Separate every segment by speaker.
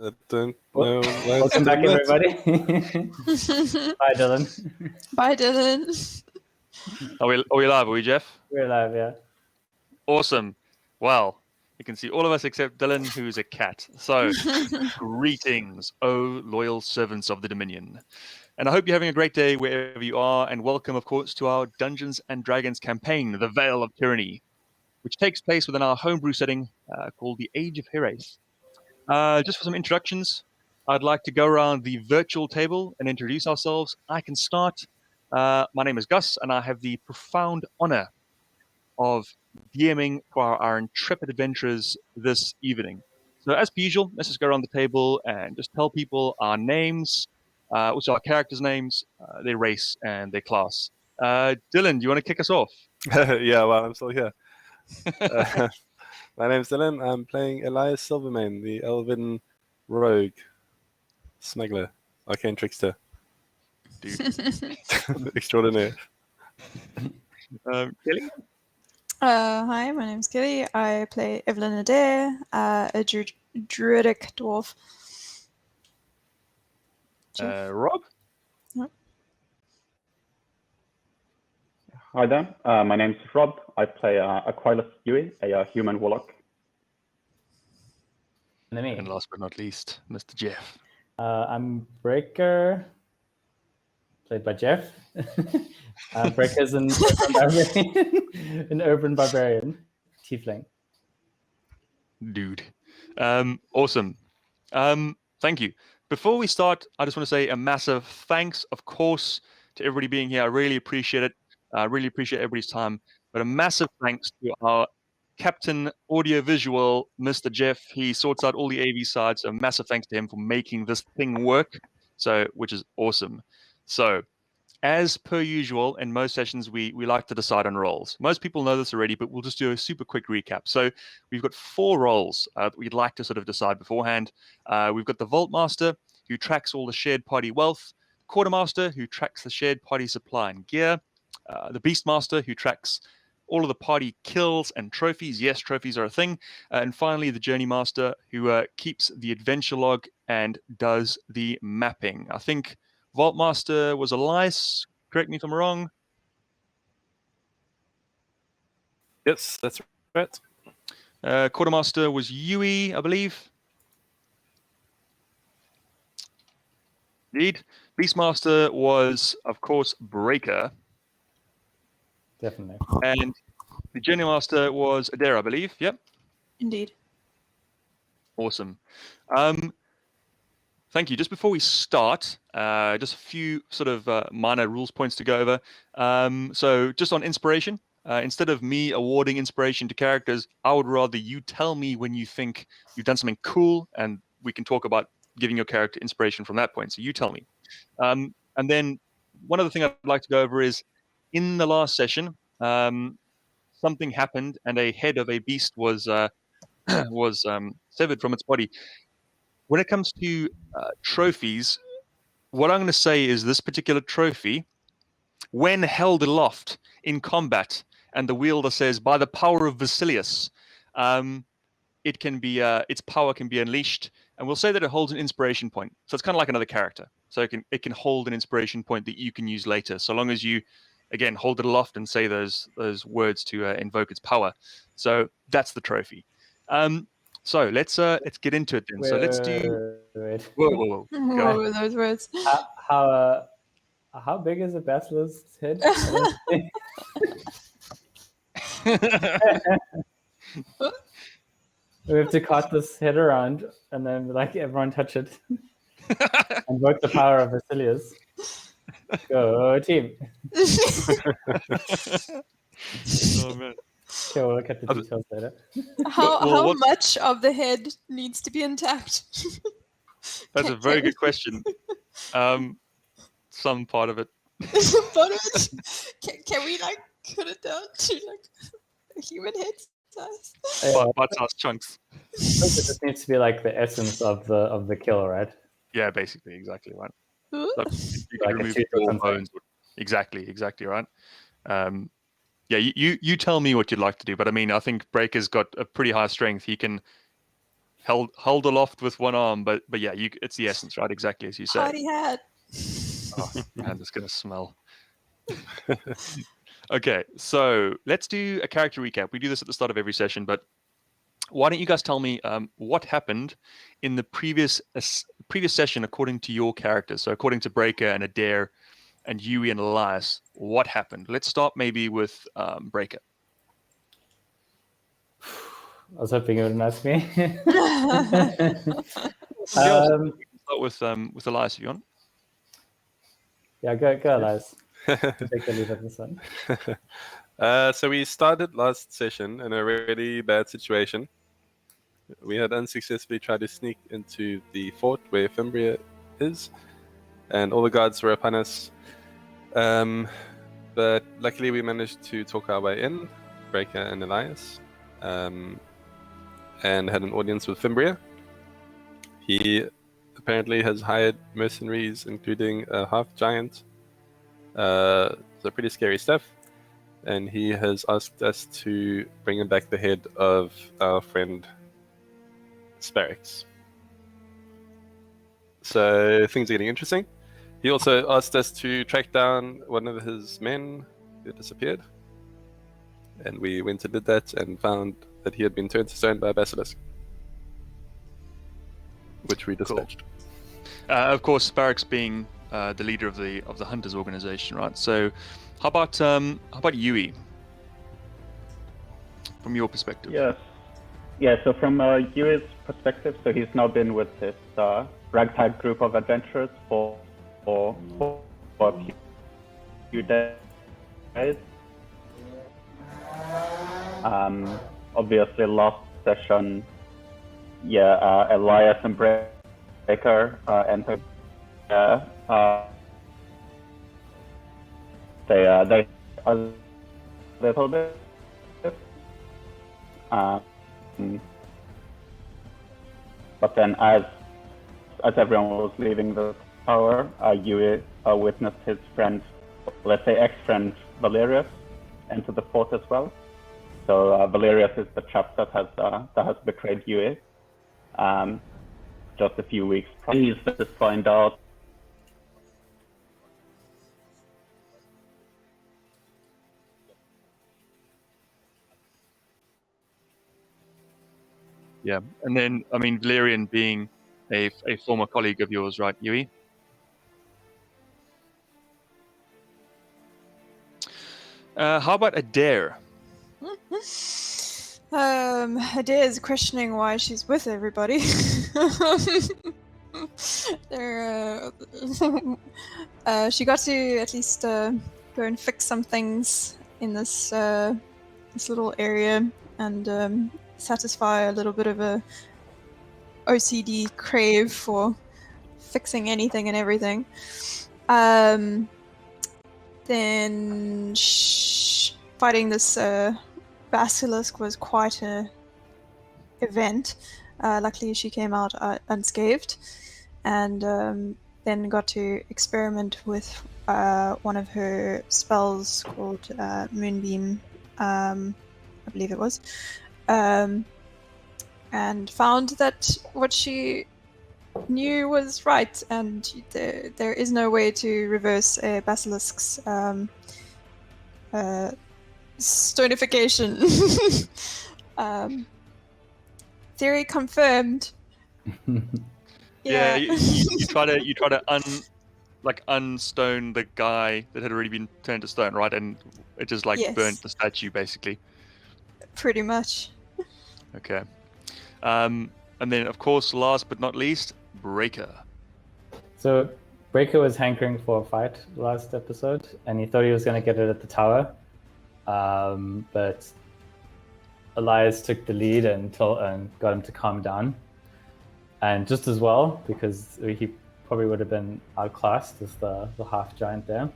Speaker 1: I don't know.
Speaker 2: Welcome back, everybody. Bye, Dylan.
Speaker 3: Bye, Dylan.
Speaker 4: Are we live? Are we, Jeff?
Speaker 2: We're live, yeah.
Speaker 4: Awesome. Well, you can see all of us except Dylan, who's a cat. So, greetings, O loyal servants of the Dominion. And I hope you're having a great day wherever you are, and welcome, of course, to our Dungeons & Dragons campaign, The Veil of Tyranny, which takes place within our homebrew setting called The Age of Heres. Just for some introductions, I'd like to go around the virtual table and introduce ourselves. I can start. My name is Gus, and I have the profound honor of DMing for our intrepid adventurers this evening. So as per usual, let's just go around the table and just tell people our names, also our characters' names, their race, and their class. Dylan, do you want to kick us off?
Speaker 1: Yeah, well, I'm still here. My name's Dylan. I'm playing Elias Silvermane, the Elven rogue, smuggler, arcane trickster,
Speaker 4: Dude.
Speaker 1: extraordinaire.
Speaker 4: Kelly?
Speaker 3: Hi, my name's Kelly. I play Evelyn Adair, a druidic dwarf.
Speaker 4: Rob?
Speaker 5: Hi there, my name's Rob. I play Aquilas Yuey, a human warlock.
Speaker 2: And me.
Speaker 4: And last but not least, Mr. Jeff.
Speaker 2: I'm Breaker, played by Jeff. Breaker's an urban barbarian, tiefling.
Speaker 4: Dude. Awesome. Thank you. Before we start, I just want to say a massive thanks, of course, to everybody being here. I really appreciate it. I really appreciate everybody's time. But a massive thanks to our Captain Audiovisual, Mr. Jeff. He sorts out all the AV sides. So a massive thanks to him for making this thing work, which is awesome. So, as per usual, in most sessions, we like to decide on roles. Most people know this already, but we'll just do a super quick recap. So we've got 4 roles that we'd like to sort of decide beforehand. We've got the Vault Master, who tracks all the shared party wealth, Quartermaster, who tracks the shared party supply and gear, the Beastmaster, who tracks all of the party kills and trophies. Yes, trophies are a thing. And finally, the Journey Master, who keeps the adventure log and does the mapping. I think Vault Master was Elias. Correct me if I'm wrong.
Speaker 1: Yes, that's right.
Speaker 4: Quartermaster was Yuey, I believe. Indeed. Beastmaster was, of course, Breaker.
Speaker 2: Definitely.
Speaker 4: And the Journey Master was Adair, I believe. Yep.
Speaker 3: Indeed.
Speaker 4: Awesome. Thank you. Just before we start, just a few sort of minor rules points to go over. So just on inspiration, instead of me awarding inspiration to characters, I would rather you tell me when you think you've done something cool, and we can talk about giving your character inspiration from that point. So you tell me. And then one other thing I'd like to go over is, in the last session, something happened and a head of a beast was severed from its body. When it comes to trophies, what I'm going to say is this particular trophy, when held aloft in combat, and the wielder says, "By the power of Basilius," it can be its power can be unleashed, and we'll say that it holds an inspiration point. So it's kind of like another character. So it can hold an inspiration point that you can use later, so long as you, again, hold it aloft and say those words to invoke its power. So that's the trophy. So let's get into it then. So let's do.
Speaker 2: Wait.
Speaker 4: Whoa.
Speaker 3: What were those words?
Speaker 2: How big is a basilisk's head? We have to cart this head around and then everyone touch it. Invoke the power of Basilius. Go team.
Speaker 4: Oh man.
Speaker 2: Okay, we'll look at the details later.
Speaker 3: How much of the head needs to be intact?
Speaker 4: That's a very good question. Some part of it.
Speaker 3: Part of it? Can we cut it down to a human head size?
Speaker 4: Bite-sized chunks.
Speaker 2: It just needs to be the essence of the kill, right?
Speaker 4: Yeah, basically, exactly right.
Speaker 3: Ooh.
Speaker 4: So you can remove all bones. Exactly right. Yeah, you tell me what you'd like to do, but I mean, I think Breaker's got a pretty high strength. He can held aloft with one arm, but yeah, it's the essence, right? Exactly as you say.
Speaker 3: Party hat.
Speaker 4: Oh man, that's gonna smell. Okay, so let's do a character recap. We do this at the start of every session, but why don't you guys tell me what happened in the previous session according to your characters? So according to Breaker and Adair and Yuey and Elias, what happened? Let's start maybe with Breaker.
Speaker 2: I was hoping you would ask me.
Speaker 4: We can start with Elias if you want.
Speaker 2: Yeah, go Elias. Take the lead on this one.
Speaker 1: So we started last session in a really bad situation. We had unsuccessfully tried to sneak into the fort where Fimbria is, and all the guards were upon us. But luckily we managed to talk our way in, Breaker and Elias, and had an audience with Fimbria. He apparently has hired mercenaries, including a half-giant. So pretty scary stuff. And he has asked us to bring him back the head of our friend Sparax. So things are getting interesting. He also asked us to track down one of his men who disappeared. And we went and did that and found that he had been turned to stone by a basilisk, which we dispatched.
Speaker 4: Cool. Of course, Sparax being the leader of the Hunters organization, right? So, how about Yuey, from your perspective?
Speaker 5: Yes. Yeah, so from Yuey's perspective, so he's now been with his ragtag group of adventurers for a few days. Obviously, last session, Elias and Breaker entered. They a little bit. But then, as everyone was leaving the tower, Yuey witnessed his friend, let's say ex-friend Valerius, enter the fort as well. So Valerius is the chap that has betrayed Yuey. Just a few weeks prior, he's to find out.
Speaker 4: Yeah, and then I mean Valerian being a former colleague of yours, right, Yuey? How about Adair?
Speaker 3: Adair is questioning why she's with everybody. She got to at least go and fix some things in this little area and satisfy a little bit of a OCD crave for fixing anything and everything. Then fighting this basilisk was quite an event. Luckily, she came out unscathed, and then got to experiment with one of her spells called Moonbeam, I believe it was, and found that what she knew was right, and there is no way to reverse a basilisk's stonification. Theory confirmed.
Speaker 4: Yeah, you try to unstone the guy that had already been turned to stone, right? And it just
Speaker 3: Yes.
Speaker 4: burnt the statue, basically.
Speaker 3: Pretty much.
Speaker 4: Okay. And then, of course, last but not least, Breaker.
Speaker 2: So Breaker was hankering for a fight last episode, and he thought he was going to get it at the tower. But Elias took the lead and got him to calm down. And just as well, because he probably would have been outclassed as the half-giant there.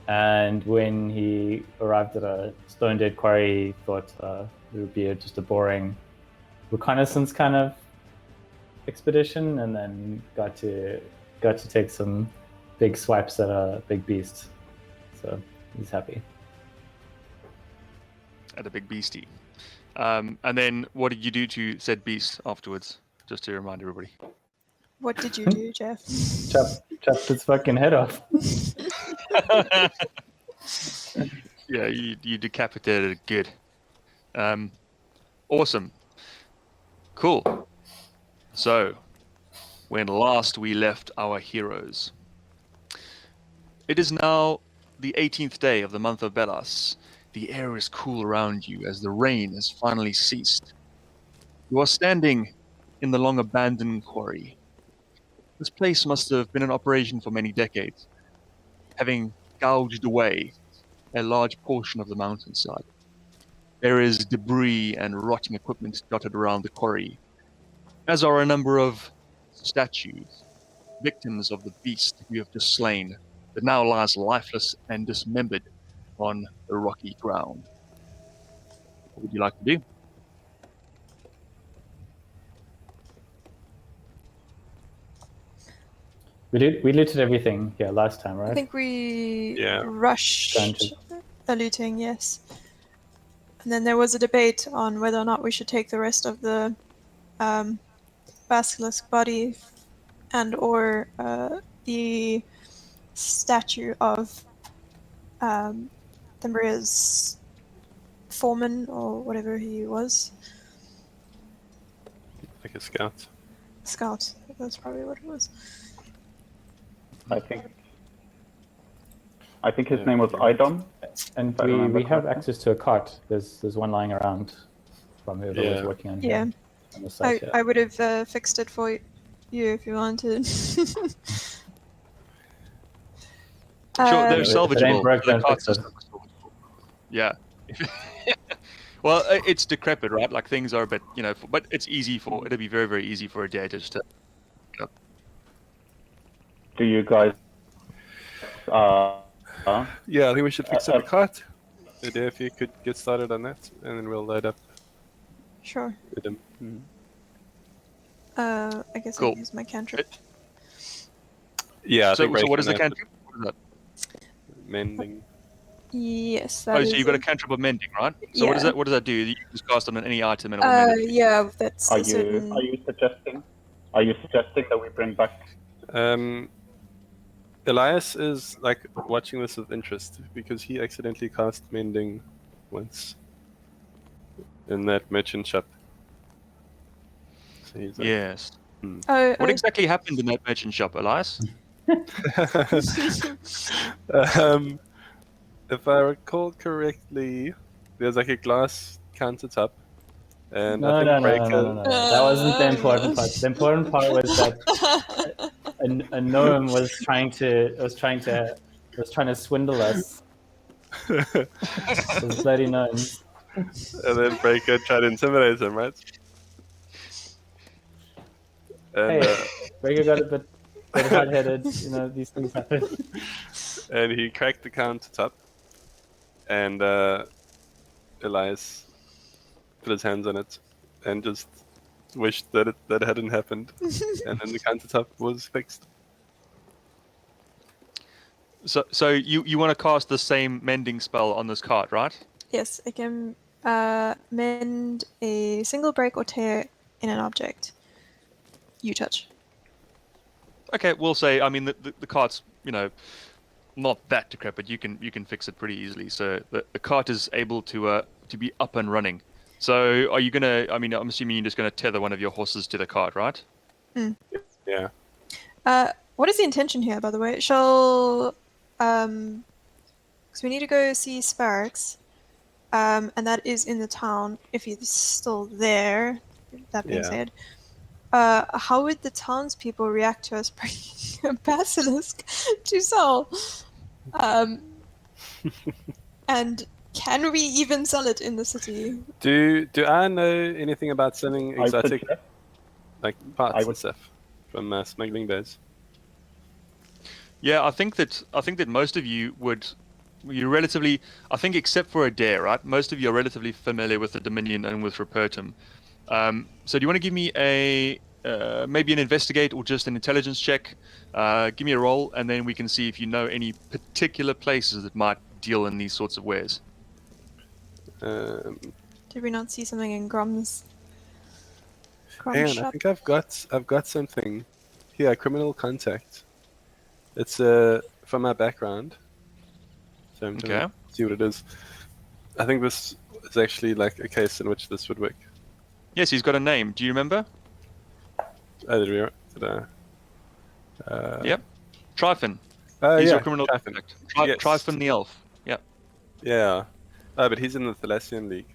Speaker 2: And when he arrived at a stone-dead quarry, he thought it would be just a boring reconnaissance kind of expedition, and then got to take some big swipes at a big beast. So he's happy.
Speaker 4: At a big beastie. And then what did you do to said beast afterwards? Just to remind everybody.
Speaker 3: What did you do, Jeff?
Speaker 2: Chopped its fucking head off.
Speaker 4: Yeah, you decapitated it good. Awesome. Cool. So, when last we left our heroes, it is now the 18th day of the month of Belas. The air is cool around you as the rain has finally ceased. You are standing in the long abandoned quarry. This place must have been in operation for many decades, having gouged away a large portion of the mountainside. There is debris and rotting equipment dotted around the quarry, as are a number of statues, victims of the beast you have just slain, that now lies lifeless and dismembered on the rocky ground. What would you like to do?
Speaker 2: We looted everything here last time, right?
Speaker 3: I think we
Speaker 1: Yeah.
Speaker 3: rushed
Speaker 2: Dungeon.
Speaker 3: the looting, yes. And then there was a debate on whether or not we should take the rest of the basilisk body and or the statue of Thembria's foreman or whatever he was.
Speaker 1: Like a scout.
Speaker 3: Scout, that's probably what it was.
Speaker 5: I think his name was Idom.
Speaker 2: And
Speaker 5: If I remember
Speaker 2: we have
Speaker 5: correctly.
Speaker 2: access to a cart. There's one lying around from whoever was
Speaker 1: Yeah.
Speaker 2: working on
Speaker 3: Yeah.
Speaker 2: here, on the site.
Speaker 3: I would have fixed it for you if you wanted.
Speaker 4: Sure,
Speaker 3: Uh,
Speaker 4: they're
Speaker 2: If it ain't
Speaker 4: salvageable.
Speaker 2: broke,
Speaker 4: The
Speaker 2: don't
Speaker 4: cart
Speaker 2: fix it.
Speaker 4: system is salvageable. Yeah. Well, it's decrepit, right? Like things are a bit, but it's easy for, it'll be very, very easy for Adair to just
Speaker 5: Do you guys?
Speaker 1: Yeah, I think we should fix up a cart. Adair, if you could get started on that, and then we'll load up
Speaker 3: Sure.
Speaker 1: with him.
Speaker 3: I guess
Speaker 4: Cool.
Speaker 3: I'll use my cantrip.
Speaker 1: Yeah, I
Speaker 4: So
Speaker 1: think
Speaker 4: what is the
Speaker 1: breaking
Speaker 4: cantrip? What is that?
Speaker 1: that, Mending.
Speaker 3: Yes, that
Speaker 4: Oh,
Speaker 3: is
Speaker 4: so you've got a
Speaker 3: it.
Speaker 4: cantrip of mending, right? So what does
Speaker 3: Yeah.
Speaker 4: that do? You just cast on any item and it will mend it.
Speaker 3: Yeah, that's
Speaker 5: Are
Speaker 3: a certain...
Speaker 5: you suggesting that we bring back?
Speaker 1: Elias is like watching this with interest because he accidentally cast Mending once in that merchant shop. So he's like,
Speaker 4: Yes.
Speaker 3: Oh,
Speaker 4: What exactly happened in that merchant shop, Elias?
Speaker 1: If I recall correctly, there's like a glass countertop, and I
Speaker 2: No,
Speaker 1: think
Speaker 2: no.
Speaker 1: Breaker.
Speaker 2: That wasn't the important part. The important part was that a gnome was trying to swindle us. Those bloody gnomes.
Speaker 1: And then Breaker tried to intimidate him, right? And,
Speaker 2: Hey, Breaker got a bit hard-headed. These things happen.
Speaker 1: and he cracked the countertop, and Elias put his hands on it and just wished that that hadn't happened, and then the countertop was fixed.
Speaker 4: So you want to cast the same mending spell on this cart, right?
Speaker 3: Yes, I can mend a single break or tear in an object you touch.
Speaker 4: Okay, we'll say. I mean, the cart's not that decrepit. You can fix it pretty easily. So the cart is able to be up and running. So are you gonna? I mean, I'm assuming you're just gonna tether one of your horses to the cart, right?
Speaker 1: Yeah.
Speaker 3: What is the intention here, by the way? Shall because we need to go see Sparax, and that is in the town. If he's still there, that being
Speaker 1: Yeah.
Speaker 3: said, how would the townspeople react to us bringing a basilisk to sell? And can we even sell it in the city?
Speaker 1: Do I know anything about selling
Speaker 5: I
Speaker 1: exotic
Speaker 5: suggest-
Speaker 1: like parts
Speaker 5: I
Speaker 1: and
Speaker 5: would-
Speaker 1: stuff from smuggling days?
Speaker 4: Yeah, I think that most of you would. You're relatively, I think, except for Adair, right? Most of you are relatively familiar with the Dominion and with Rupertum. So do you want to give me a maybe an investigate or just an intelligence check? Give me a roll, and then we can see if you know any particular places that might deal in these sorts of wares.
Speaker 3: Do Did we not see something in Grum's
Speaker 1: And I
Speaker 3: shop?
Speaker 1: think I've got something here. Criminal contact. It's from my background. So I'm trying to see what it is. I think this is actually like a case in which this would work.
Speaker 4: Yes, he's got a name. Do you remember?
Speaker 1: Did I?
Speaker 4: Yep. Tryphon.
Speaker 1: He's
Speaker 4: He's
Speaker 1: yeah,
Speaker 4: your criminal
Speaker 1: Tryphon.
Speaker 4: contact.
Speaker 1: Yes.
Speaker 4: Tryphon the elf. Yep.
Speaker 1: Yeah. Oh, but he's in the Thalassian League.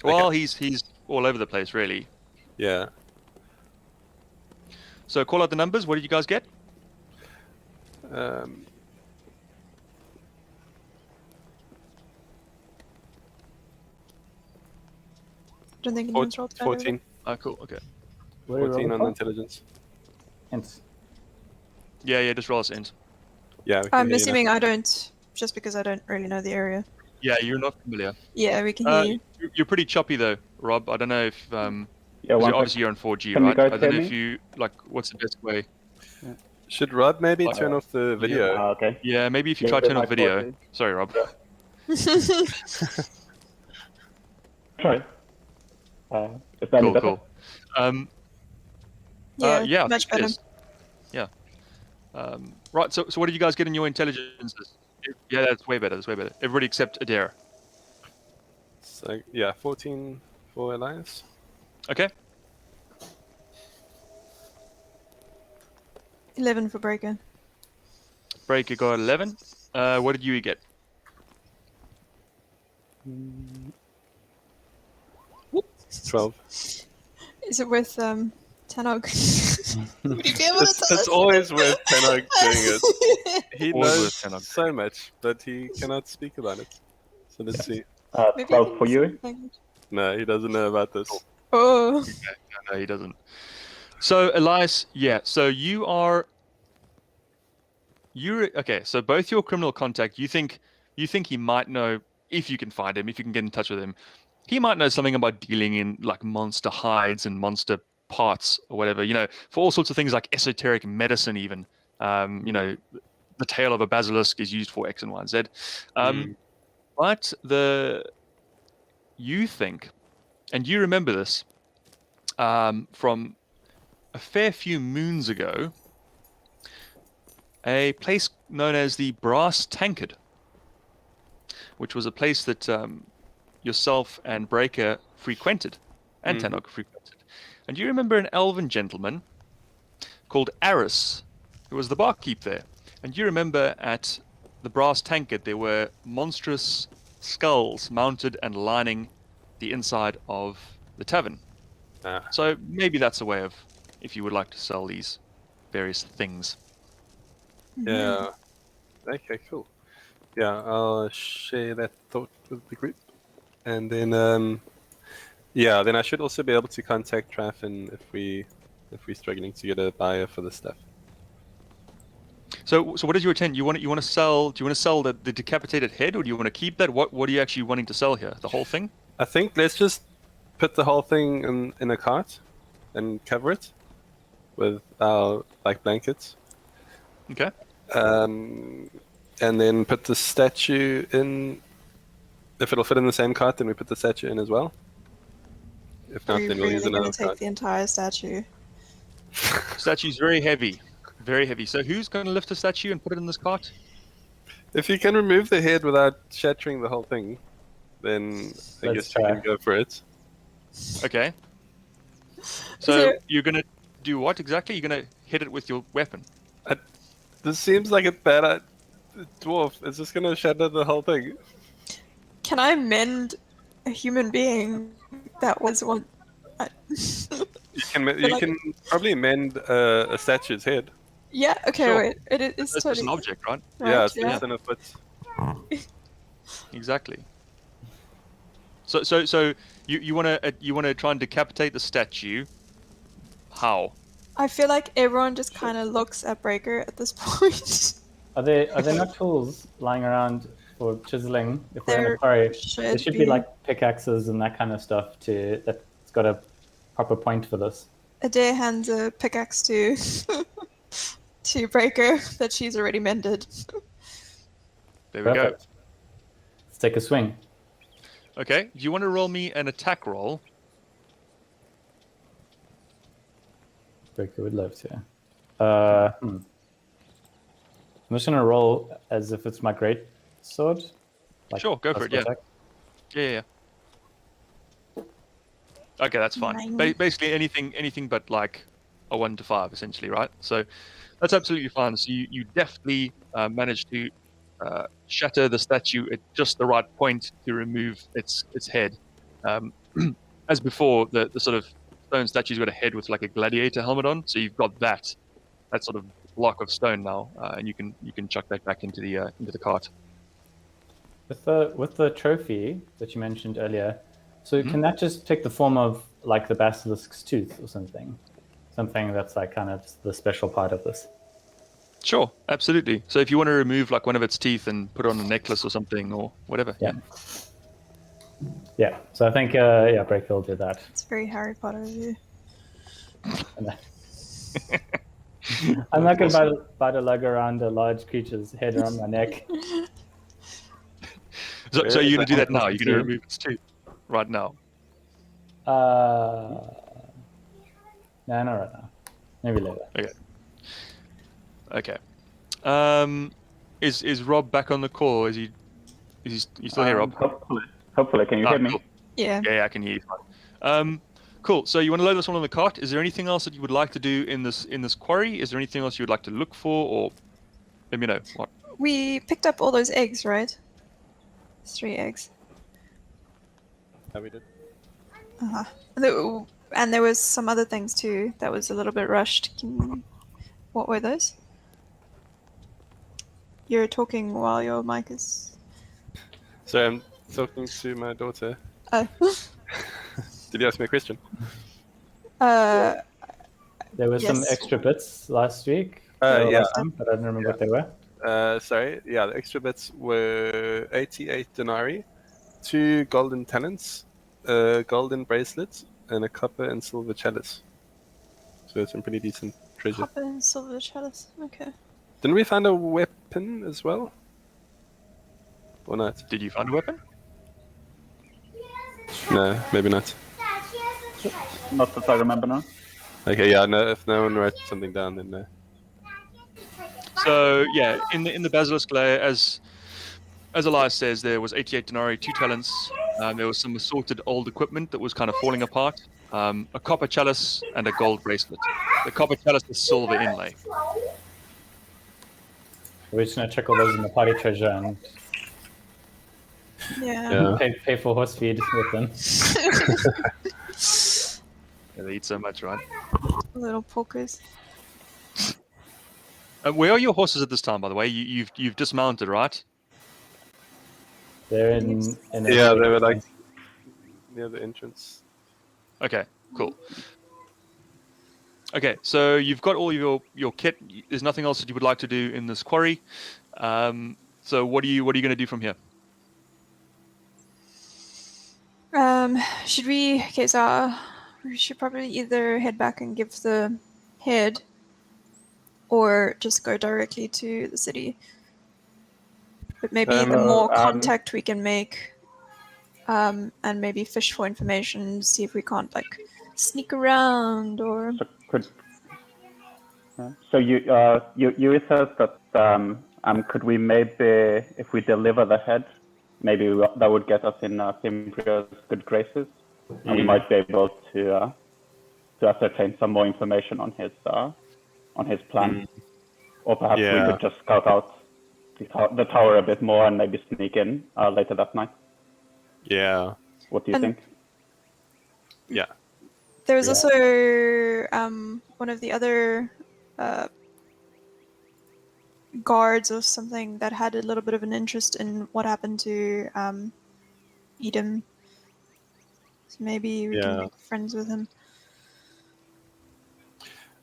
Speaker 4: Well, he's all over the place, really.
Speaker 1: Yeah.
Speaker 4: So call out the numbers. What did you guys get?
Speaker 3: I don't think anyone's rolled that over.
Speaker 1: 14.
Speaker 4: Cool. Okay.
Speaker 2: What are you
Speaker 1: 14
Speaker 2: rolling
Speaker 1: on
Speaker 2: for?
Speaker 1: intelligence.
Speaker 2: Int.
Speaker 4: Yeah, just roll us int.
Speaker 1: Yeah. We can
Speaker 3: I'm
Speaker 1: hear you now.
Speaker 3: assuming I don't, just because I don't really know the area.
Speaker 4: Yeah, you're not familiar.
Speaker 3: Yeah, we can hear you.
Speaker 4: You're pretty choppy though, Rob. I don't know if
Speaker 5: Yeah,
Speaker 4: 'cause
Speaker 5: one
Speaker 4: obviously you're on 4G,
Speaker 5: Can you
Speaker 4: right?
Speaker 5: guys
Speaker 4: I don't know
Speaker 5: hear
Speaker 4: if you like. What's the best way?
Speaker 1: Should Rob maybe turn off the video?
Speaker 5: Okay.
Speaker 4: Yeah, maybe if you
Speaker 5: Yeah,
Speaker 4: try to turn
Speaker 5: my
Speaker 4: off video.
Speaker 5: 4G.
Speaker 4: Sorry, Rob.
Speaker 5: Sorry. Is that any
Speaker 4: Cool,
Speaker 5: better?
Speaker 4: cool.
Speaker 3: Yeah,
Speaker 4: yeah,
Speaker 3: much
Speaker 4: it
Speaker 3: better.
Speaker 4: is. Yeah. Right. So what did you guys get in your intelligences? Yeah, that's way better. That's way better. Everybody except Adair.
Speaker 1: So yeah, 14 for Elias.
Speaker 4: Okay.
Speaker 3: 11 for Breaker.
Speaker 4: Breaker got 11. What did you get?
Speaker 1: 12.
Speaker 3: Is it with Tanog? Would you be able to tell
Speaker 1: It's
Speaker 3: us?
Speaker 1: always worth Tanog doing it. He
Speaker 4: Always
Speaker 1: knows
Speaker 4: worth Tanog.
Speaker 1: so much, but he cannot speak about it. So let's see.
Speaker 3: Maybe
Speaker 5: 12
Speaker 3: I
Speaker 5: for
Speaker 3: can
Speaker 5: you.
Speaker 3: say something.
Speaker 1: No, he doesn't know about this.
Speaker 3: Oh.
Speaker 4: No, he doesn't. So Elias, yeah. So you're okay. So both your criminal contact, you think he might know, if you can find him, if you can get in touch with him, he might know something about dealing in like monster hides and monster parts or whatever. You know, for all sorts of things like esoteric medicine, even. You know, the tail of a basilisk is used for X and Y and Z. But you think, and you remember this from a fair few moons ago, a place known as the Brass Tankard, which was a place that yourself and Breaker frequented, and Tanog frequented. And you remember an elven gentleman called Aris, who was the barkeep there. And you remember at the Brass Tankard there were monstrous skulls mounted and lining the inside of the tavern. So maybe that's a way of, if you would like to sell these various things.
Speaker 1: Yeah. Okay, cool. Yeah, I'll share that thought with the group. And then, yeah, then I should also be able to contact Tryphon if we're struggling to get a buyer for the stuff.
Speaker 4: So what is your intent? You want to sell? Do you want to sell the decapitated head, or do you want to keep that? What are you actually wanting to sell here? The whole thing?
Speaker 1: I think let's just put the whole thing in a cart and cover it with our like blankets.
Speaker 4: Okay.
Speaker 1: And then put the statue in. If it'll fit in the same cart, then we put the statue in as well. If not,
Speaker 3: Are you
Speaker 1: then we'll use
Speaker 3: really going
Speaker 1: another
Speaker 3: to take
Speaker 1: cart.
Speaker 3: the entire statue?
Speaker 4: Statue's very heavy, very heavy. So who's going to lift the statue and put it in this cart?
Speaker 1: If you can remove the head without shattering the whole thing, then I
Speaker 2: Let's
Speaker 1: guess you
Speaker 2: try.
Speaker 1: can go for it.
Speaker 4: Okay. So
Speaker 3: there-
Speaker 4: you're going to do what exactly? You're going to hit it with your weapon.
Speaker 1: This seems like a bad dwarf. Is this gonna shatter the whole thing?
Speaker 3: Can I mend a human being that was one?
Speaker 1: You can probably mend a statue's head.
Speaker 3: Yeah. Okay.
Speaker 4: Sure.
Speaker 3: Wait. It is
Speaker 4: It's just
Speaker 3: totally
Speaker 4: an object, right?
Speaker 3: right,
Speaker 1: Yeah, it's less than a foot.
Speaker 4: Exactly. So you want to try and decapitate the statue? How?
Speaker 3: I feel like everyone just kind of looks at Breaker at this point.
Speaker 2: Are there not tools lying around for chiseling? If we're in
Speaker 3: There
Speaker 2: a quarry, there
Speaker 3: should
Speaker 2: should
Speaker 3: be.
Speaker 2: be like pickaxes and that kind of stuff that's got a proper point for this.
Speaker 3: Adair hands a pickaxe to to Breaker that she's already mended.
Speaker 4: There we go.
Speaker 2: Perfect. Let's take a swing.
Speaker 4: Okay. Do you want to roll me an attack roll?
Speaker 2: Breaker would love to. I'm just gonna roll as if it's my great sword.
Speaker 4: Sure, go for it. Yeah.
Speaker 2: attack.
Speaker 4: Yeah. Okay, that's fine.
Speaker 3: 9.
Speaker 4: Basically, anything but like a 1 to 5, essentially, right? So that's absolutely fine. So you definitely managed to shatter the statue at just the right point to remove its head. As before, the sort of stone statue's got a head with like a gladiator helmet on, so you've got that sort of block of stone now, and you can chuck that back into the cart.
Speaker 2: With the trophy that you mentioned earlier, so can that just take the form of like the basilisk's tooth or something? Something that's like kind of the special part of this.
Speaker 4: Sure, absolutely. So if you want to remove like one of its teeth and put it on a necklace or something or whatever.
Speaker 2: Yeah. So I think Breaker will do that.
Speaker 3: It's very Harry Potter of you.
Speaker 2: I'm not gonna bite a lug around a large creature's head around my neck.
Speaker 4: So you're going to do that now? You're going to remove its tooth right now?
Speaker 2: No, not right now. Maybe later.
Speaker 4: Okay. Is Rob back on the call? Is he still here, Rob?
Speaker 5: Hopefully. Can you hear me?
Speaker 4: Cool.
Speaker 3: Yeah.
Speaker 4: Yeah, I can hear you fine. Cool. So you want to load this one on the cart? Is there anything else that you would like to do in this quarry? Is there anything else you would like to look for, or let me know? What?
Speaker 3: We picked up all those eggs, right? 3 eggs.
Speaker 1: Yeah, we did.
Speaker 3: And there was some other things too that was a little bit rushed. What were those? You're talking while your mic is...
Speaker 1: So I'm talking to my daughter.
Speaker 3: Oh.
Speaker 1: Did you ask me a question?
Speaker 2: There were some
Speaker 3: Yes.
Speaker 2: extra bits last week.
Speaker 1: Yeah.
Speaker 2: Last time, but I don't remember what they were.
Speaker 1: Sorry. Yeah, the extra bits were 88 denarii, 2 golden talents, a golden bracelet, and a copper and silver chalice. So it's some pretty decent treasure.
Speaker 3: Copper and silver chalice. Okay.
Speaker 1: Didn't we find a weapon as well? Or not?
Speaker 4: Did you find a weapon?
Speaker 1: No, maybe not.
Speaker 5: Not that I remember now.
Speaker 1: Okay, yeah, no, if no one wrote something down, then no.
Speaker 4: So yeah, in the basilisk layer, as Elias says, there was 88 denarii, 2 talents. There was some assorted old equipment that was kind of falling apart. A copper chalice and a gold bracelet. The copper chalice is silver inlay.
Speaker 2: We're just gonna check all those in the party treasure and
Speaker 3: Yeah.
Speaker 2: pay for horse feed with them.
Speaker 4: Yeah, they eat so much, right?
Speaker 3: Little porkers.
Speaker 4: Where are your horses at this time, by the way? You've dismounted, right?
Speaker 2: They're in
Speaker 1: Yeah, they were like near the entrance.
Speaker 4: Okay, cool. Okay, so you've got all your kit. There's nothing else that you would like to do in this quarry. So what are you going to do from here?
Speaker 3: Should we... Okay, so we should probably either head back and give the head or just go directly to the city. But maybe the more contact we can make, and maybe fish for information, see if we can't like sneak around or...
Speaker 5: So you says that could we maybe, if we deliver the head, maybe that would get us in Fimbria's good graces, and we might be able to ascertain some more information on his plan, or perhaps we could just scout out the tower a bit more and maybe sneak in later that night.
Speaker 1: Yeah.
Speaker 5: What do you think?
Speaker 1: Yeah.
Speaker 3: There was also one of the other guards or something that had a little bit of an interest in what happened to Edom. So maybe we can make friends with him.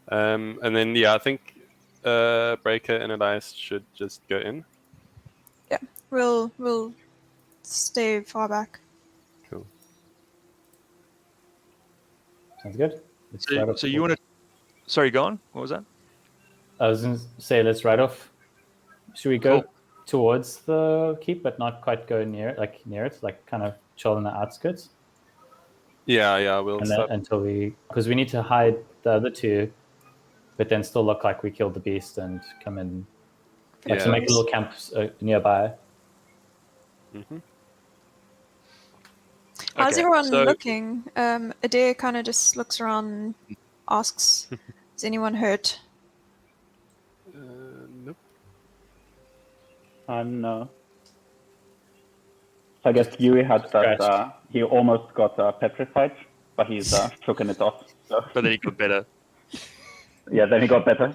Speaker 1: And then I think Breaker and Elias should just go in.
Speaker 3: Yeah, we'll stay far back.
Speaker 1: Cool.
Speaker 2: Sounds good.
Speaker 4: So you want to... Sorry, go on. What was that?
Speaker 2: I was going to say, let's ride off. Should we go towards the keep, but not quite go near it, like kind of chill in the outskirts.
Speaker 1: Yeah, we'll
Speaker 2: And then
Speaker 1: stop.
Speaker 2: until because we need to hide the other two, but then still look like we killed the beast and come in. Like,
Speaker 1: Yeah.
Speaker 2: to make a little camp nearby.
Speaker 1: Mm-hmm.
Speaker 3: How's
Speaker 4: Okay,
Speaker 3: everyone
Speaker 4: so-
Speaker 3: looking? Adair kind of just looks around, asks, "Is anyone hurt?"
Speaker 1: Nope.
Speaker 5: No. So I guess Yuey had that. He almost got petrified, but he's shooken it off. So.
Speaker 4: But then he got better.
Speaker 5: Yeah, then he got better.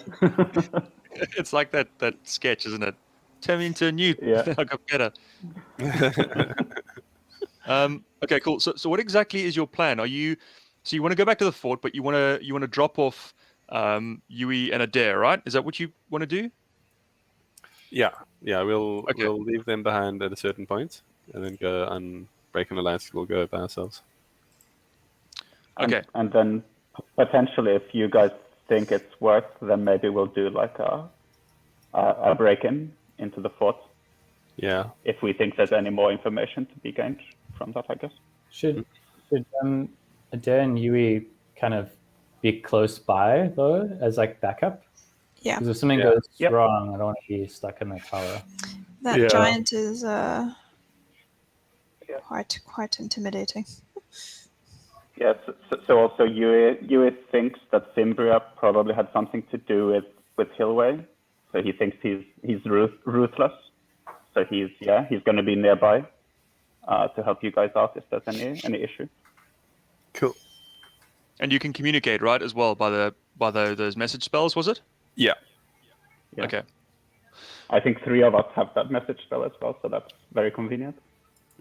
Speaker 4: It's like that sketch, isn't it? Turn me into a newt.
Speaker 5: Yeah.
Speaker 4: I got better. Okay, cool. So what exactly is your plan? So you want to go back to the fort, but you want to drop off Yuey and Adair, right? Is that what you want to do?
Speaker 1: Yeah, we'll
Speaker 4: Okay.
Speaker 1: leave them behind at a certain point, and then go and break an alliance. We'll go by ourselves.
Speaker 4: Okay.
Speaker 5: And then potentially, if you guys think it's worth, then maybe we'll do like a break-in into the fort.
Speaker 1: Yeah.
Speaker 5: If we think there's any more information to be gained from that, I guess.
Speaker 2: Should Adair and Yuey kind of be close by though, as like backup?
Speaker 3: Yeah,
Speaker 2: Because if something
Speaker 1: Yeah.
Speaker 2: goes
Speaker 5: Yep.
Speaker 2: wrong, I don't want to be stuck in the tower.
Speaker 3: that
Speaker 1: Yeah.
Speaker 3: giant is quite intimidating.
Speaker 5: Yes. So also, Yuey thinks that Fimbria probably had something to do with Hillway. So he thinks he's ruthless. So he's going to be nearby to help you guys out if there's any issue.
Speaker 1: Cool.
Speaker 4: And you can communicate, right, as well by those message spells, was it?
Speaker 1: Yeah.
Speaker 5: Yeah.
Speaker 4: Okay.
Speaker 5: I think 3 of us have that message spell as well, so that's very convenient.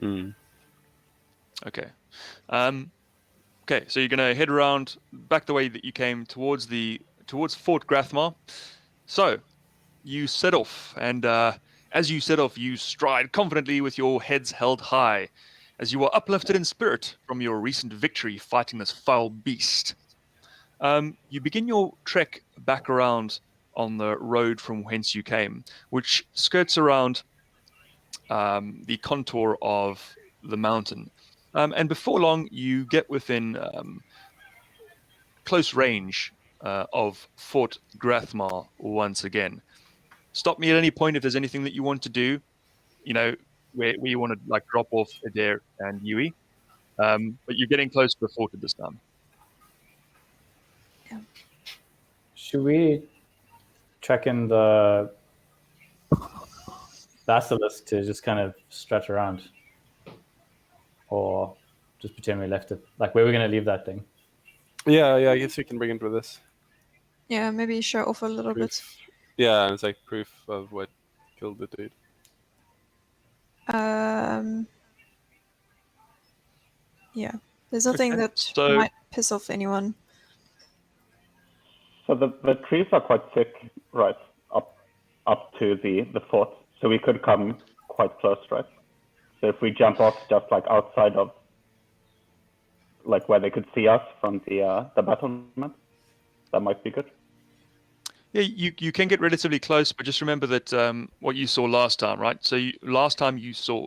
Speaker 1: Mm.
Speaker 4: Okay. Okay, so you're gonna head around back the way that you came towards Fort Grathmar. So you set off, and as you set off, you stride confidently with your heads held high, as you are uplifted in spirit from your recent victory fighting this foul beast. You begin your trek back around on the road from whence you came, which skirts around the contour of the mountain. And before long, you get within close range of Fort Grathmar once again. Stop me at any point if there's anything that you want to do, where you want to like drop off Adair and Yuey. But you're getting close to the fort at this time.
Speaker 2: Should we check in the basilisk to just kind of stretch around? Or just pretend we left it? Like, where are we going to leave that thing?
Speaker 1: Yeah, I guess we can bring it with us.
Speaker 3: Yeah, maybe show off a little bit.
Speaker 1: Proof. Yeah, it's like proof of what killed the dude.
Speaker 3: Yeah, there's nothing
Speaker 4: Okay,
Speaker 3: that
Speaker 4: so-
Speaker 3: might piss off anyone.
Speaker 5: So the trees are quite thick, right, up to the fort. So we could come quite close, right? So if we jump off just like outside of, like where they could see us from the battlement, that might be good.
Speaker 4: Yeah, you can get relatively close, but just remember that what you saw last time, right? So last time you saw,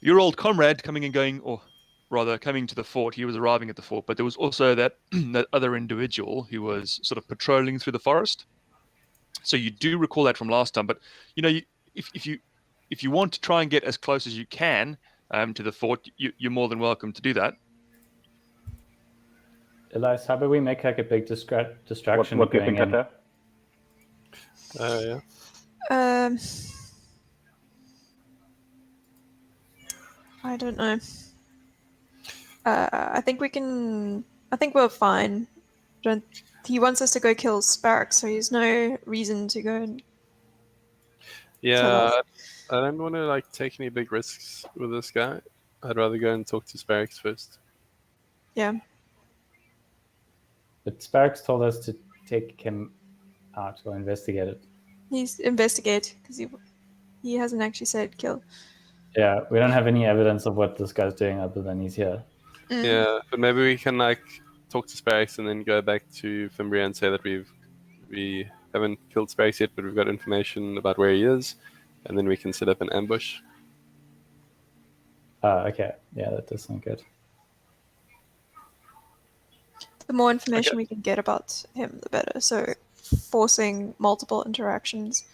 Speaker 4: your old comrade coming and going, or rather coming to the fort. He was arriving at the fort, but there was also that that other individual who was sort of patrolling through the forest. So you do recall that from last time. But if you want to try and get as close as you can to the fort, you're more than welcome to do that.
Speaker 2: Elias, how about we make like a big distraction
Speaker 5: What do you
Speaker 2: going
Speaker 5: think,
Speaker 2: in?
Speaker 5: Adair?
Speaker 3: Um, I don't know. I think we can. I think we're fine. He wants us to go kill Sparax, so there's no reason to go and kill
Speaker 1: Yeah,
Speaker 3: us.
Speaker 1: I don't want to like take any big risks with this guy. I'd rather go and talk to Sparax first.
Speaker 3: Yeah.
Speaker 2: But Sparax told us to take him out or investigate it.
Speaker 3: He's investigate because he hasn't actually said kill.
Speaker 2: Yeah, we don't have any evidence of what this guy's doing other than he's here.
Speaker 3: Mm.
Speaker 1: Yeah, but maybe we can like talk to Sparax and then go back to Fimbria and say that we haven't killed Sparax yet, but we've got information about where he is, and then we can set up an ambush.
Speaker 2: Okay. Yeah, that does sound good.
Speaker 3: The more information we can get about him, the better. So, forcing multiple interactions.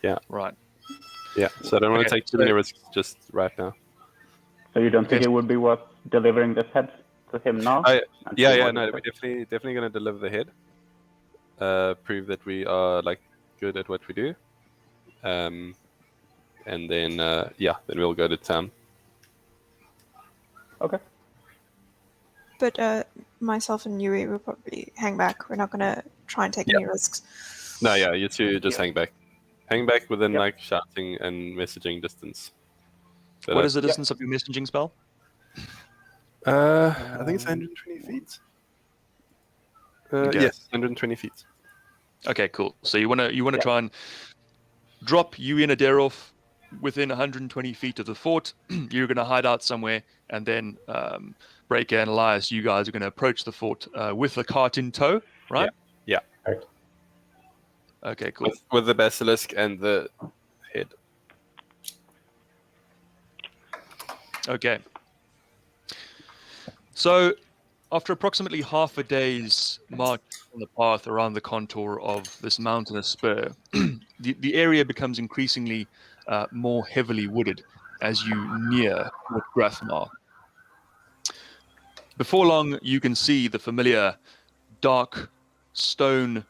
Speaker 1: Yeah.
Speaker 4: Right.
Speaker 1: Yeah. So I don't want to
Speaker 4: Okay,
Speaker 1: take too many risks just right now.
Speaker 5: So you don't think
Speaker 4: Okay.
Speaker 5: it would be worth delivering this head to him now? and see
Speaker 1: Yeah.
Speaker 5: what
Speaker 1: No,
Speaker 5: he
Speaker 1: we're
Speaker 5: says?
Speaker 1: definitely going to deliver the head. Prove that we are like good at what we do. And then then we'll go to town.
Speaker 5: Okay.
Speaker 3: But myself and Yuey will probably hang back. We're not going to try and take any risks.
Speaker 1: No, yeah, you two just hang back. Hang back within
Speaker 5: Yep.
Speaker 1: like shouting and messaging distance. So
Speaker 4: What
Speaker 1: that-
Speaker 4: is the distance of your messaging spell?
Speaker 1: I think it's 120 feet.
Speaker 4: Okay.
Speaker 1: Yes, 120 feet.
Speaker 4: Okay, cool. So you wanna try and drop Yuey and Adair off within 120 feet of the fort. You're gonna hide out somewhere, and then Breaker and Elias, you guys are gonna approach the fort with the cart in tow, right?
Speaker 1: Yeah.
Speaker 2: Right.
Speaker 4: Okay, cool.
Speaker 1: With the basilisk and the head.
Speaker 4: Okay. So, after approximately half a day's march on the path around the contour of this mountainous spur, the area becomes increasingly more heavily wooded as you near Fort Grathmar. Before long, you can see the familiar dark stone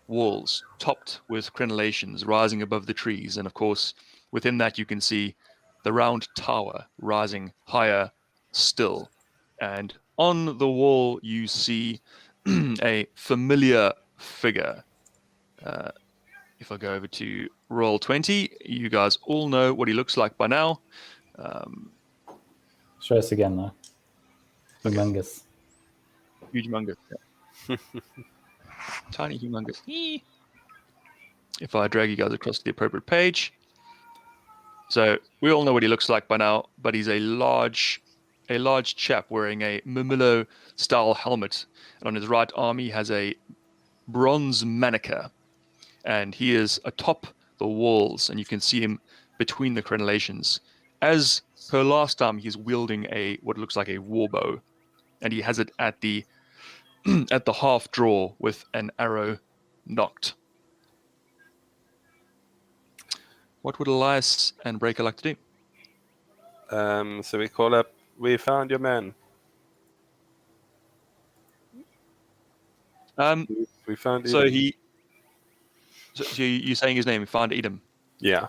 Speaker 4: walls topped with crenellations rising above the trees, and of course, within that you can see the round tower rising higher still. And on the wall, you see a familiar figure. If I go over to roll 20, you guys all know what he looks like by now.
Speaker 2: Show us again now.
Speaker 4: Okay.
Speaker 2: Humongous.
Speaker 4: Huge mungus. Yeah. Tiny humongous. If I drag you guys across to the appropriate page. So we all know what he looks like by now, but he's a large chap wearing a Murmillo style helmet, and on his right arm he has a bronze manica, and he is atop the walls, and you can see him between the crenellations. As per last time, he's wielding what looks like a warbow, and he has it at the at the half draw with an arrow nocked. What would Elias and Breaker like to do?
Speaker 1: So we call up. We found your man. We found.
Speaker 4: So
Speaker 1: Eden.
Speaker 4: So you're saying his name? We found Edom.
Speaker 1: Yeah.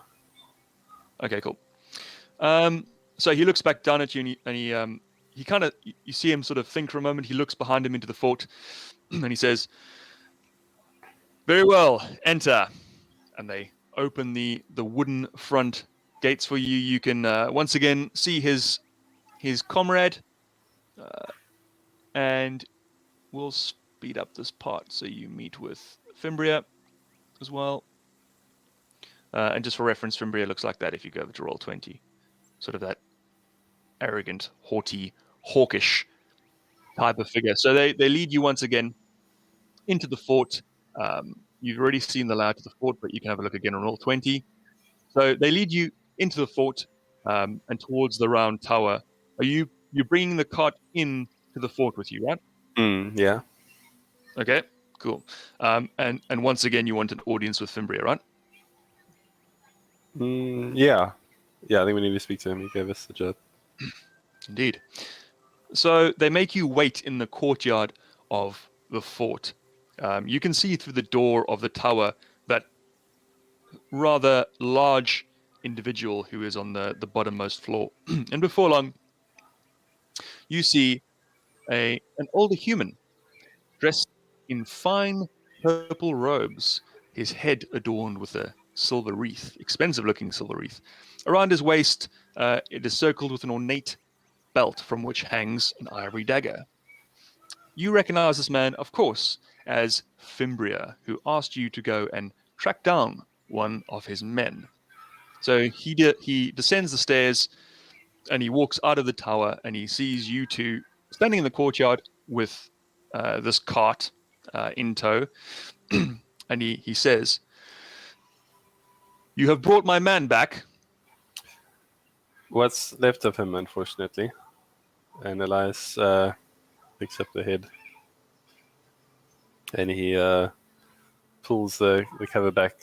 Speaker 4: Okay, cool. So he looks back down at you, and he kind of, you see him sort of think for a moment. He looks behind him into the fort, and he says, "Very well, enter." And they open the wooden front gates for you. You can once again see his comrade, and we'll speed up this part so you meet with Fimbria as well. And just for reference, Fimbria looks like that if you go over to roll 20. Sort of that arrogant, haughty, hawkish type of figure. So they lead you once again into the fort. You've already seen the layout of the fort, but you can have a look again on roll 20. So they lead you into the fort and towards the round tower. You're bringing the cart in to the fort with you, right?
Speaker 1: Yeah.
Speaker 4: Okay, cool. And once again, you want an audience with Fimbria, right?
Speaker 1: Yeah. Yeah, I think we need to speak to him. He gave us the job.
Speaker 4: Indeed. So they make you wait in the courtyard of the fort. You can see through the door of the tower that rather large individual who is on the bottommost floor. And before long, you see an older human dressed in fine purple robes, his head adorned with a silver wreath, expensive-looking silver wreath. Around his waist, it is circled with an ornate belt from which hangs an ivory dagger. You recognize this man, of course, as Fimbria, who asked you to go and track down one of his men. So he descends the stairs and he walks out of the tower and he sees you two standing in the courtyard with this cart in tow. And he says, "You have brought my man back."
Speaker 1: what's left of him, unfortunately. And Elias picks up the head, and he pulls the cover back,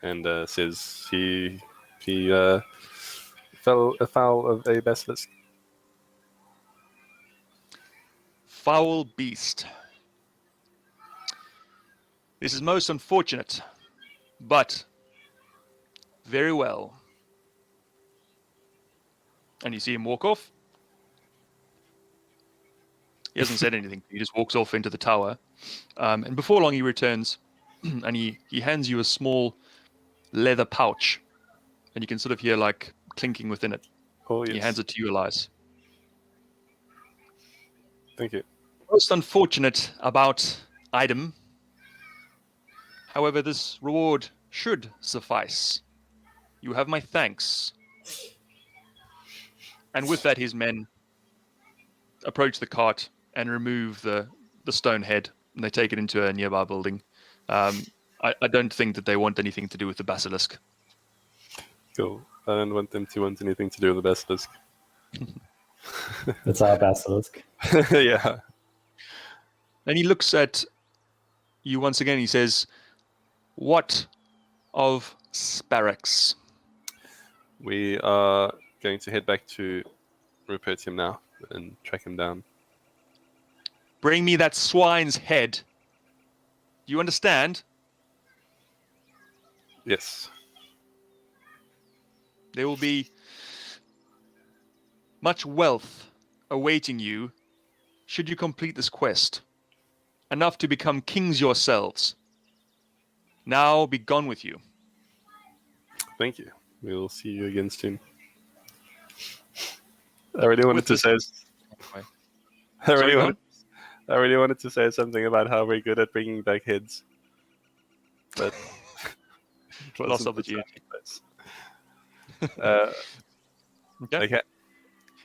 Speaker 1: and says he fell afoul of a basilisk.
Speaker 4: Foul beast. This is most unfortunate, but very well. And you see him walk off. He hasn't said anything. He just walks off into the tower. And before long, he returns and he hands you a small leather pouch. And you can sort of hear like clinking within it.
Speaker 1: Oh, yes.
Speaker 4: He hands it to you, Elias.
Speaker 1: Thank you.
Speaker 4: Most unfortunate about item. However, this reward should suffice. You have my thanks. And with that, his men approach the cart and remove the stone head, and they take it into a nearby building. I don't think that they want anything to do with the basilisk.
Speaker 1: Cool. I don't want them to want anything to do with the basilisk.
Speaker 2: It's our basilisk.
Speaker 1: Yeah.
Speaker 4: Then he looks at you once again. He says, "What of Sparax?"
Speaker 1: We are going to head back to Rupertium now and track him down.
Speaker 4: Bring me that swine's head. Do you understand?
Speaker 1: Yes.
Speaker 4: There will be much wealth awaiting you should you complete this quest. Enough to become kings yourselves. Now be gone with you.
Speaker 1: Thank you. We will see you again soon. I really wanted to say. I really wanted to say something about how we're good at bringing back heads, but
Speaker 4: Lost opportunity.
Speaker 1: Okay.
Speaker 4: Okay.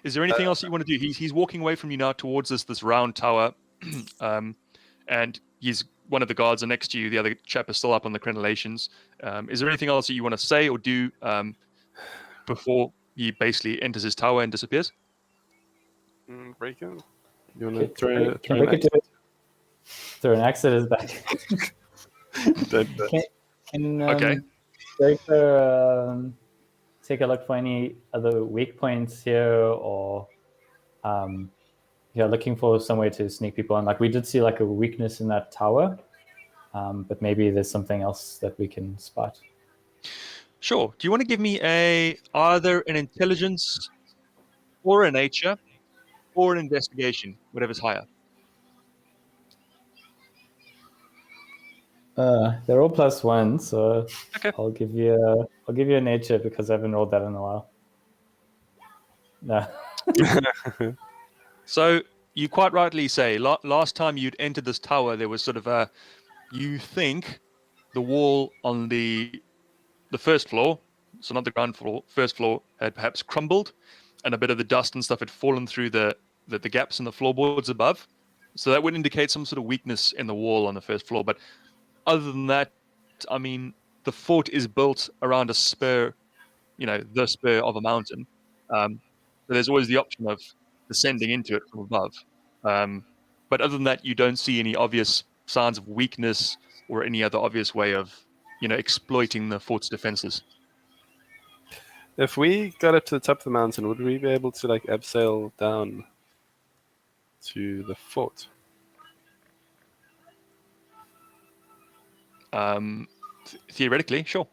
Speaker 4: Is there anything else you want to do? He's walking away from you now towards this round tower, and he's one of the guards are next to you. The other chap is still up on the crenellations. Is there anything else that you want to say or do before he basically enters his tower and disappears?
Speaker 1: Breaker, you want to throw
Speaker 2: Can
Speaker 1: an axe?
Speaker 2: Throw an axe at his back. Can
Speaker 4: Okay.
Speaker 2: Breaker take a look for any other weak points here, or looking for some way to sneak people in? Like, we did see like a weakness in that tower, but maybe there's something else that we can spot.
Speaker 4: Sure. Do you want to give me either an intelligence or a nature or an investigation, whatever's higher?
Speaker 2: They're all +1, so
Speaker 4: Okay.
Speaker 2: I'll give you a nature because I haven't rolled that in a while. No.
Speaker 4: So you quite rightly say last time you'd entered this tower, there was sort of you think the wall on the first floor, so not the ground floor, first floor, had perhaps crumbled, and a bit of the dust and stuff had fallen through the gaps in the floorboards above. So that would indicate some sort of weakness in the wall on the first floor. But other than that, I mean, the fort is built around a spur, the spur of a mountain. So there's always the option of descending into it from above. But other than that, you don't see any obvious signs of weakness or any other obvious way of, exploiting the fort's defenses.
Speaker 1: If we got up to the top of the mountain, would we be able to abseil down to the fort?
Speaker 4: Theoretically, sure.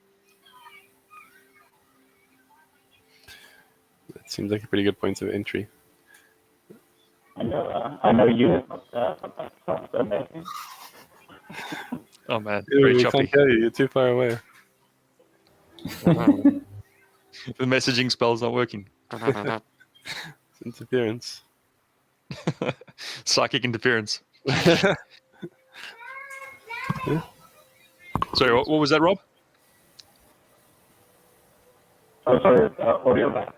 Speaker 1: That seems like a pretty good point of entry.
Speaker 5: I know you. That's amazing.
Speaker 4: Oh man,
Speaker 1: Ew,
Speaker 4: very
Speaker 1: we
Speaker 4: choppy.
Speaker 1: can't hear you. You're too far away.
Speaker 4: The messaging spell's not working.
Speaker 1: It's interference.
Speaker 4: Psychic interference. Sorry, what was that, Rob?
Speaker 5: Oh, sorry, audio back.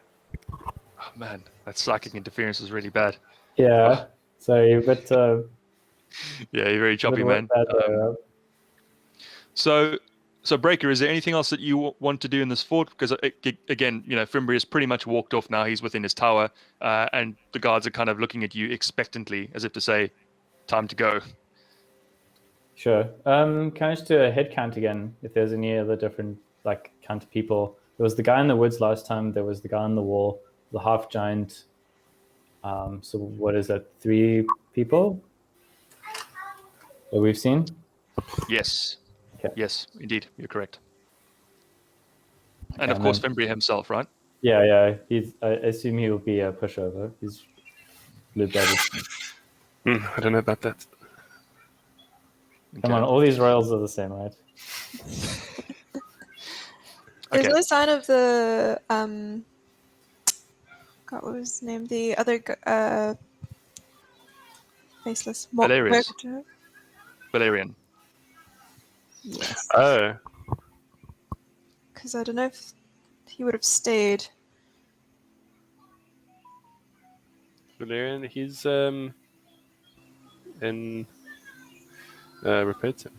Speaker 4: Oh man, that psychic interference is really bad.
Speaker 2: Yeah. Sorry, but
Speaker 4: Yeah, you're very choppy, man.
Speaker 2: bad,
Speaker 4: So So, Breaker, is there anything else that you want to do in this fort? Because, again, Fimbri has pretty much walked off now. He's within his tower, and the guards are kind of looking at you expectantly, as if to say, time to go.
Speaker 2: Sure. Can I just do a head count again? If there's any other different count of people. There was the guy in the woods last time. There was the guy on the wall, the half giant. So what is that? 3 people that we've seen?
Speaker 4: Yes.
Speaker 2: Okay.
Speaker 4: Yes, indeed. You're correct. And
Speaker 2: Okay,
Speaker 4: of course, Fimbri himself, right?
Speaker 2: Yeah. I assume he'll be a pushover. He's blue-blooded.
Speaker 1: I don't know about that.
Speaker 2: Come on, all these royals are the same, right?
Speaker 3: There's
Speaker 4: Okay.
Speaker 3: no sign of the God, what was his name? The other faceless.
Speaker 4: Valerius.
Speaker 3: Mercator?
Speaker 4: Valerian.
Speaker 3: Yes.
Speaker 1: Oh,
Speaker 3: Because I don't know if he would have stayed.
Speaker 1: Valerian, he's in Mercator.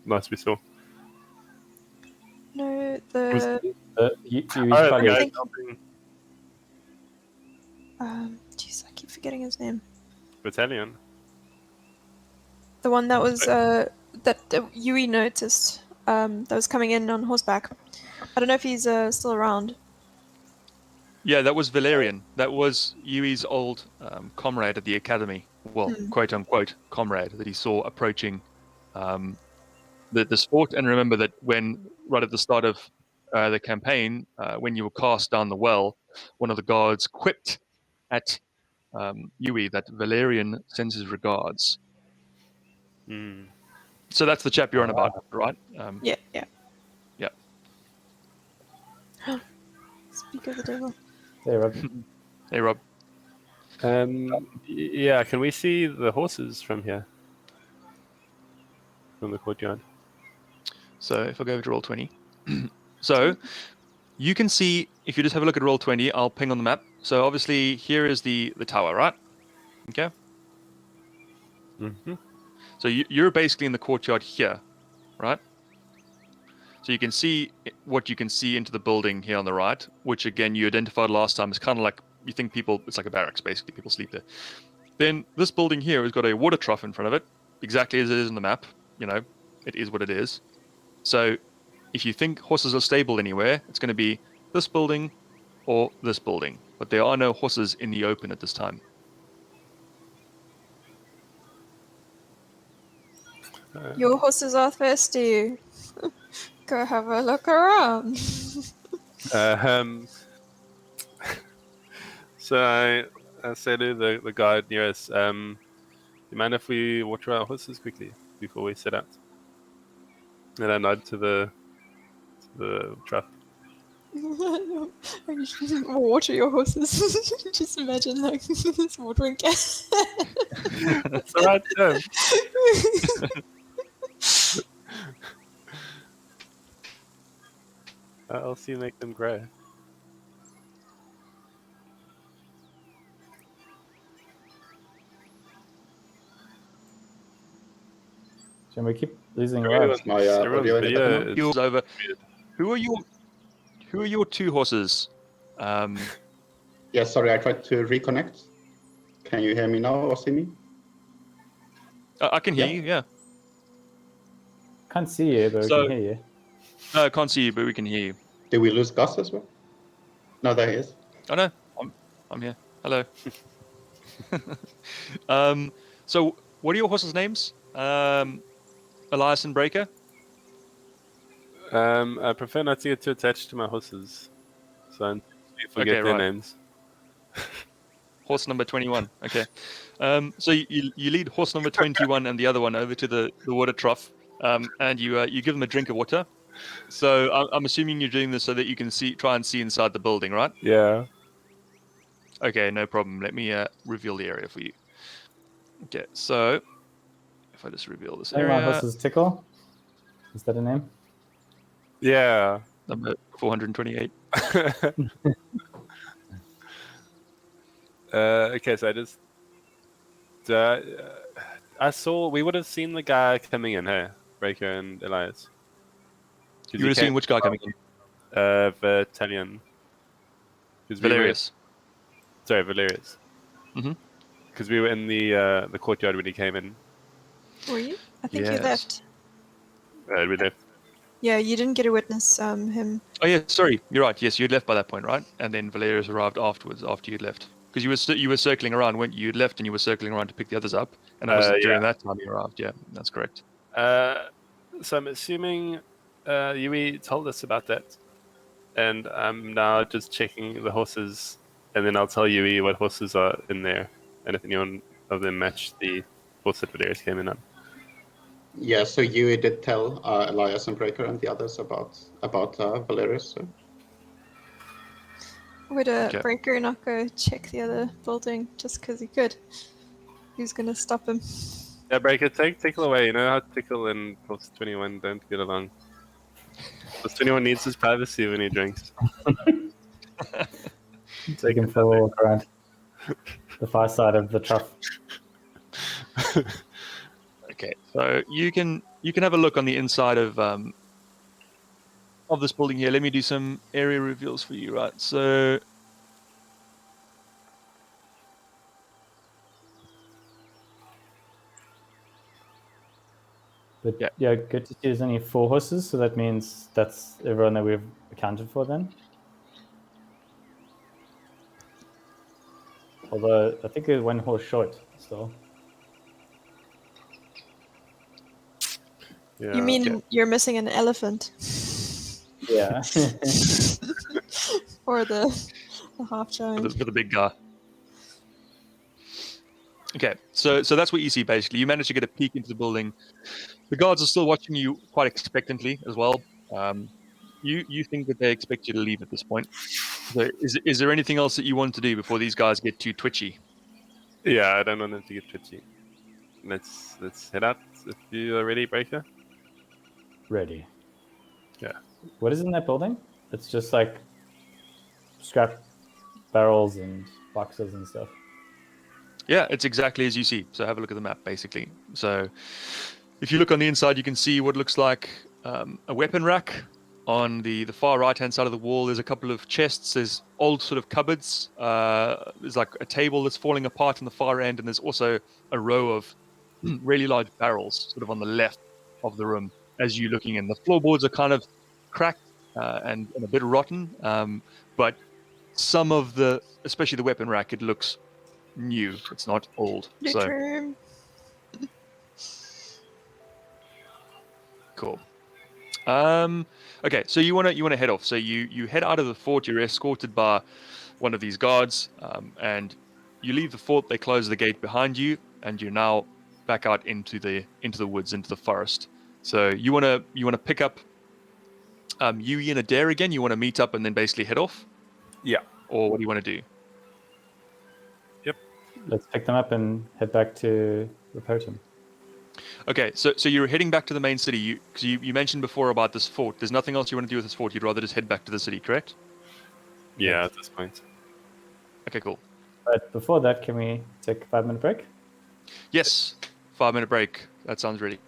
Speaker 1: Last we saw.
Speaker 3: No,
Speaker 1: Was-
Speaker 3: the
Speaker 2: You
Speaker 1: Oh,
Speaker 2: probably-
Speaker 1: the guy
Speaker 3: think-
Speaker 1: helping
Speaker 3: jeez, I keep forgetting his name.
Speaker 1: battalion.
Speaker 3: The one that was that Yuey noticed that was coming in on horseback. I don't know if he's still around.
Speaker 4: Yeah, that was Valerian. That was Yui's old comrade at the academy. Well, quote unquote comrade that he saw approaching this fort. And remember that right at the start of the campaign, when you were cast down the well, one of the guards quipped at Yuey that Valerian sends his regards. So that's the chap you're on about, right?
Speaker 3: Yeah.
Speaker 4: Yeah.
Speaker 3: Speak of the devil.
Speaker 2: Hey, Rob.
Speaker 4: Hey, Rob.
Speaker 1: Yeah, can we see the horses from here? From the courtyard?
Speaker 4: So if I go over to Roll20. So you can see, if you just have a look at Roll20, I'll ping on the map. So obviously here is the tower, right? Okay.
Speaker 1: Mm-hmm.
Speaker 4: So you're basically in the courtyard here, right? So you can see what you can see into the building here on the right, which again you identified last time is kind of like, you think it's like a barracks, basically. People sleep there. Then this building here has got a water trough in front of it, exactly as it is on the map. It is what it is. So if you think horses are stable anywhere, it's going to be this building or this building. But there are no horses in the open at this time.
Speaker 3: Your horses are thirsty. Go have a look around.
Speaker 1: So I say to the guard near us, you mind if we water our horses quickly before we set out? And I nod to the trough.
Speaker 3: Water your horses. Just imagine this watering can.
Speaker 1: That's the right term. How else do you make them grow?
Speaker 2: Shall we keep losing
Speaker 1: Everyone's-
Speaker 2: lives?
Speaker 6: My
Speaker 1: everyone's
Speaker 6: audio
Speaker 1: video
Speaker 6: is
Speaker 1: is
Speaker 4: Yours over.
Speaker 1: weird.
Speaker 4: Who are your 2 horses?
Speaker 6: Yeah, sorry, I tried to reconnect. Can you hear me now or see me?
Speaker 4: I can hear
Speaker 6: Yeah.
Speaker 4: you, yeah.
Speaker 2: Can't see you, but we
Speaker 4: So-
Speaker 2: can hear you.
Speaker 4: No, I can't see you, but we can hear you.
Speaker 6: Did we lose Gus as well? No, there he is.
Speaker 4: Oh no, I'm here. Hello. So what are your horses' names? Elias and Breaker?
Speaker 1: I prefer not to get too attached to my horses, so I forget
Speaker 4: Okay,
Speaker 1: their
Speaker 4: right.
Speaker 1: names.
Speaker 4: Horse number 21. Okay. So you lead horse number 21 and the other one over to the water trough, and you give them a drink of water. So I'm assuming you're doing this so that you can try and see inside the building, right?
Speaker 1: Yeah.
Speaker 4: Okay, no problem. Let me reveal the area for you. Okay, so if I just reveal this
Speaker 2: I think my
Speaker 4: area,
Speaker 2: horse is Tickle. Is that a name?
Speaker 1: Yeah.
Speaker 4: number 428.
Speaker 1: Okay, so I saw we would have seen the guy coming in here, Breaker and Elias.
Speaker 4: You would have seen which guy coming in?
Speaker 1: Vitalian.
Speaker 4: Valerius.
Speaker 1: Sorry, Valerius.
Speaker 4: Mhm.
Speaker 1: Because we were in the courtyard when he came in.
Speaker 3: Were you? I think you
Speaker 4: Yes.
Speaker 3: left.
Speaker 1: We left.
Speaker 3: Yeah, you didn't get to witness him.
Speaker 4: Oh yeah, sorry, you're right. Yes, you'd left by that point, right? And then Valerius arrived afterwards, after you'd left, because you were circling around, weren't you? You'd left and you were circling around to pick the others up, and it was during that time you arrived. Yeah, that's correct.
Speaker 1: So I'm assuming Yuey told us about that, and I'm now just checking the horses, and then I'll tell Yuey what horses are in there, and if anyone of them match the horse that Valerius came in on.
Speaker 6: Yeah, so you did tell Elias and Breaker and the others about Valerius. So.
Speaker 3: Would
Speaker 4: Okay.
Speaker 3: Breaker not go check the other building just because he could? Who's gonna stop him?
Speaker 1: Yeah, Breaker, tickle away. You know how Tickle and Plus 21 don't get along. Plus 21 needs his privacy when he drinks.
Speaker 2: Take him for a walk around the far side of the trough.
Speaker 4: Okay, so you can have a look on the inside of this building here. Let me do some area reveals for you, right? So
Speaker 2: But
Speaker 4: Yeah.
Speaker 2: yeah, good to see there's only 4 horses, so that means that's everyone that we've accounted for then. Although I think there's 1 horse short still.
Speaker 1: Yeah.
Speaker 3: You mean you're missing an elephant?
Speaker 2: Yeah.
Speaker 3: Or the half giant?
Speaker 4: for the big guy. Okay, so that's what you see basically. You managed to get a peek into the building. The guards are still watching you quite expectantly as well. You think that they expect you to leave at this point. So is there anything else that you want to do before these guys get too twitchy?
Speaker 1: Yeah, I don't want them to get twitchy. Let's head out if you are ready, Breaker.
Speaker 2: Ready.
Speaker 1: Yeah.
Speaker 2: What is in that building? It's just like scrap barrels and boxes and stuff.
Speaker 4: Yeah, it's exactly as you see. So have a look at the map, basically. So if you look on the inside, you can see what looks like a weapon rack. On the far right-hand side of the wall, there's a couple of chests. There's old sort of cupboards. There's like a table that's falling apart on the far end, and there's also a row of really large barrels sort of on the left of the room as you're looking in. The floorboards are kind of cracked and a bit rotten, but some of especially the weapon rack, it looks new. It's not old. So
Speaker 3: Room.
Speaker 4: cool. Okay, so you wanna head off. So you head out of the fort. You're escorted by one of these guards, and you leave the fort. They close the gate behind you, and you're now back out into the woods, into the forest. So you wanna pick up Yuey and Adair again. You wanna meet up and then basically head off,
Speaker 1: Yeah.
Speaker 4: or what do you want to do?
Speaker 2: Let's pick them up and head back to Repotum.
Speaker 4: Okay, so you're heading back to the main city. Because you mentioned before about this fort. There's nothing else you want to do with this fort. You'd rather just head back to the city, correct?
Speaker 1: Yeah, at this point.
Speaker 4: Okay, cool.
Speaker 2: But before that, can we take a 5-minute break?
Speaker 4: Yes, 5-minute break. That sounds ready.